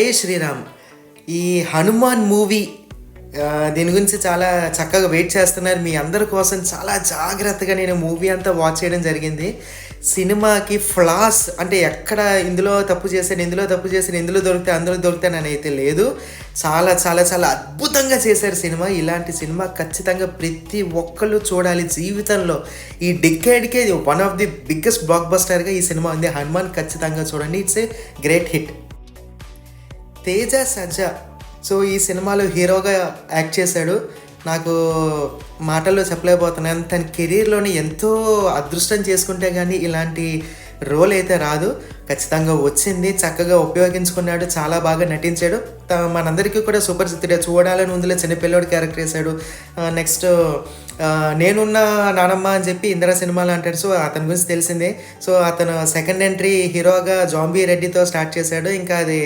జై శ్రీరామ్. ఈ 'హనుమాన్' మూవీ దీని గురించి చాలా చక్కగా వెయిట్ చేస్తున్నారు. మీ అందరి కోసం చాలా జాగ్రత్తగా నేను మూవీ అంతా వాచ్ చేయడం జరిగింది. సినిమాకి ఫ్లాస్ అంటే ఎక్కడ ఇందులో తప్పు చేశాను, ఇందులో తప్పు చేశాను, ఇందులో దొరికితే అందులో దొరుకుతానని అయితే లేదు. చాలా చాలా చాలా అద్భుతంగా చేశారు సినిమా. ఇలాంటి సినిమా ఖచ్చితంగా ప్రతి ఒక్కళ్ళు చూడాలి జీవితంలో. ఈ డికేడ్కే వన్ ఆఫ్ ది బిగ్గెస్ట్ బ్లాక్ బస్టర్గా ఈ సినిమా ఉంది. 'హనుమాన్' ఖచ్చితంగా చూడండి. It's a great hit. Teja Sajja so ఈ సినిమాలో హీరోగా యాక్ట్ చేశాడు. నాకు మాటల్లో చెప్పలేకపోతున్నాను. తన కెరీర్లోని ఎంతో అదృష్టం చేసుకుంటే కానీ ఇలాంటి రోల్ అయితే రాదు. ఖచ్చితంగా వచ్చింది, చక్కగా ఉపయోగించుకున్నాడు, చాలా బాగా నటించాడు. మనందరికీ కూడా సుపరిచితుడే. చూడాలని ఉందిలే చిన్నపిల్లోడు క్యారెక్టర్ వేశాడు. నెక్స్ట్ నేనున్న నానమ్మ అని చెప్పి ఇందిరా సినిమాలో అంటాడు. సో అతని గురించి తెలిసిందే. సో అతను సెకండ్ ఎంట్రీ హీరోగా జాంబీ రెడ్డితో స్టార్ట్ చేశాడు. ఇంకా అది